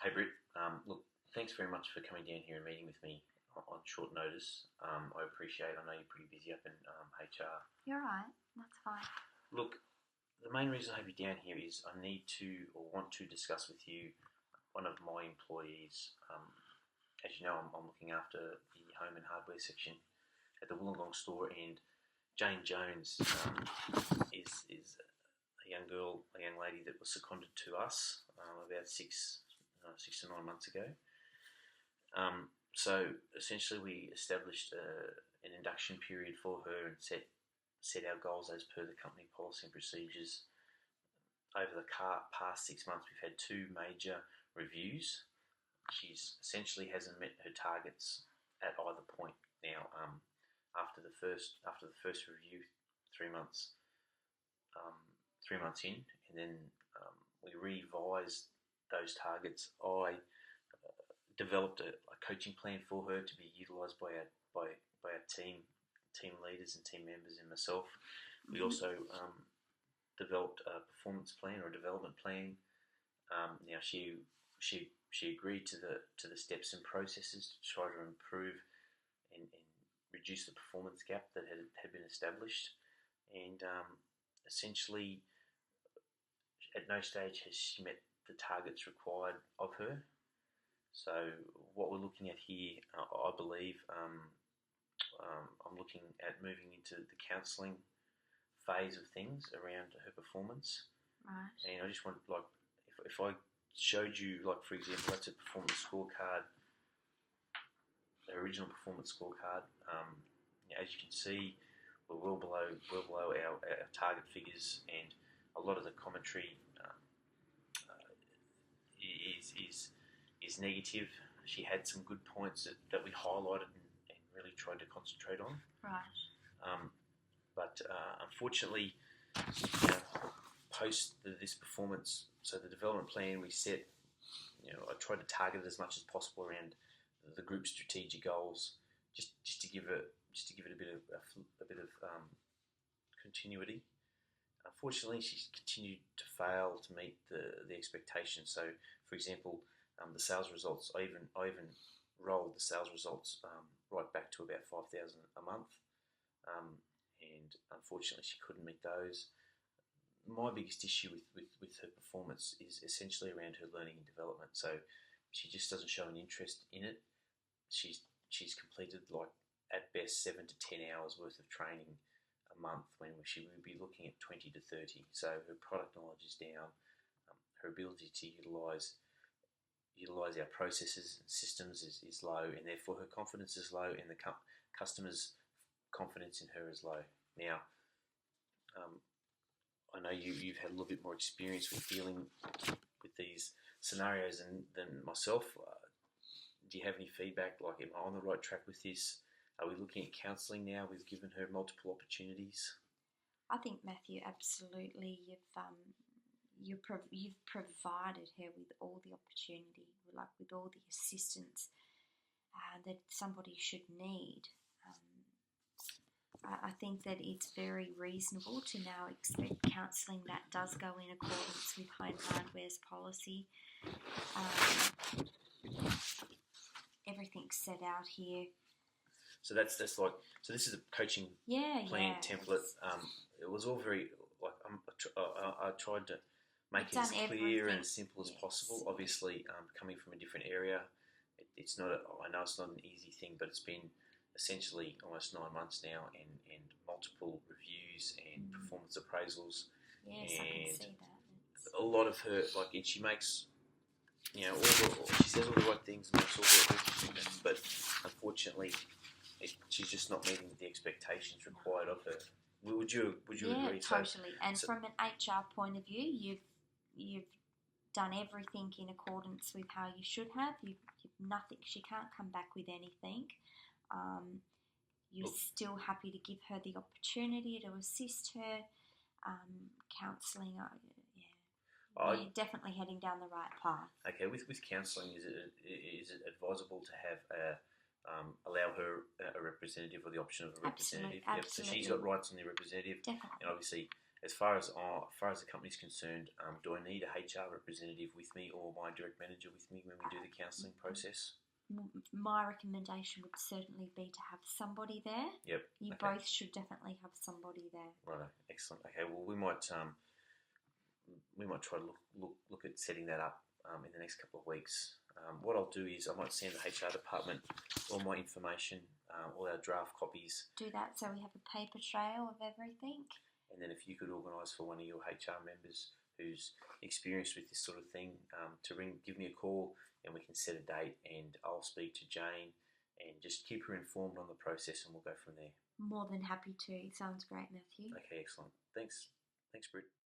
Hey Britt, look, thanks very much for coming down here and meeting with me on short notice. I appreciate it. I know you're pretty busy up in HR. You're right. That's fine. Look, the main reason I have you down here is I need to or want to discuss with you one of my employees. As you know, I'm looking after the home and hardware section at the Wollongong store, and Jane Jones is a young girl, a young lady that was seconded to us about 6 to 9 months ago. So essentially, we established an induction period for her and set our goals as per the company policy and procedures. Over the past 6 months, we've had 2 major reviews. She's essentially hasn't met her targets at either point. Now, after the first review, 3 months, 3 months in, and then we revised those targets. I developed a coaching plan for her to be utilised by our team leaders and team members and myself. We also developed a performance plan or a development plan. Now she agreed to the steps and processes to try to improve and reduce the performance gap that had been established, and essentially at no stage has she met the targets required of her. So what we're looking at here, I believe, I'm looking at moving into the counselling phase of things around her performance. Right. And I just want, like, if I showed you, like, for example, that's a performance scorecard, the original performance scorecard. As you can see, we're well below our target figures, and a lot of the commentary is negative. She had some good points that we highlighted and really tried to concentrate on. Right. But unfortunately, post this performance, so the development plan we set, I tried to target it as much as possible around the group's strategic goals, just to give it a bit of continuity. Unfortunately, she's continued to fail to meet the expectations. So, for example, the sales results, I even rolled the sales results right back to about 5,000 a month, and unfortunately she couldn't meet those. My biggest issue with her performance is essentially around her learning and development. So she just doesn't show an interest in it. She's completed, like, at best 7 to 10 hours worth of training a month when she would be looking at 20 to 30. So her product knowledge is down. Her ability to utilise our processes and systems is low, and therefore her confidence is low, and the customer's confidence in her is low. Now, I know you've had a little bit more experience with dealing with these scenarios than myself. Do you have any feedback? Like, am I on the right track with this? Are we looking at counselling now? We've given her multiple opportunities. I think, Matthew, absolutely. You've provided her with all the opportunity, like with all the assistance that somebody should need. I think that it's very reasonable to now expect counselling that does go in accordance with Home Hardware's policy. Everything's set out here. So that's like, so this is a coaching plan template. It was all very, like, I tried to make it as clear and as simple as possible. Obviously, coming from a different area, it's not. I know it's not an easy thing, but it's been essentially almost 9 months now, and multiple reviews and performance appraisals. Yes, and I can see that. A lot of her, like, and she makes, she says all the right things and makes all the right things, but unfortunately, she's just not meeting the expectations required of her. Would you agree? Yeah, totally. And from an HR point of view, you've done everything in accordance with how you should have. You've nothing. She can't come back with anything. You're still happy to give her the opportunity to assist her. Counselling, you're definitely heading down the right path. Okay, with counselling, is it advisable to have allow her a representative, or the option of a representative? Absolutely. So she's got rights on the representative. Definitely. And obviously, As far as the company's concerned, do I need a HR representative with me or my direct manager with me when we do the counselling process? My recommendation would certainly be to have somebody there. Yep. You both should definitely have somebody there. Right. Excellent. Okay. Well, we might try to look at setting that up in the next couple of weeks. What I'll do is I might send the HR department all my information, all our draft copies. Do that so we have a paper trail of everything. And then if you could organise for one of your HR members who's experienced with this sort of thing to give me a call, and we can set a date, and I'll speak to Jane and just keep her informed on the process, and we'll go from there. More than happy to. Sounds great, Matthew. Okay, excellent. Thanks, Britt.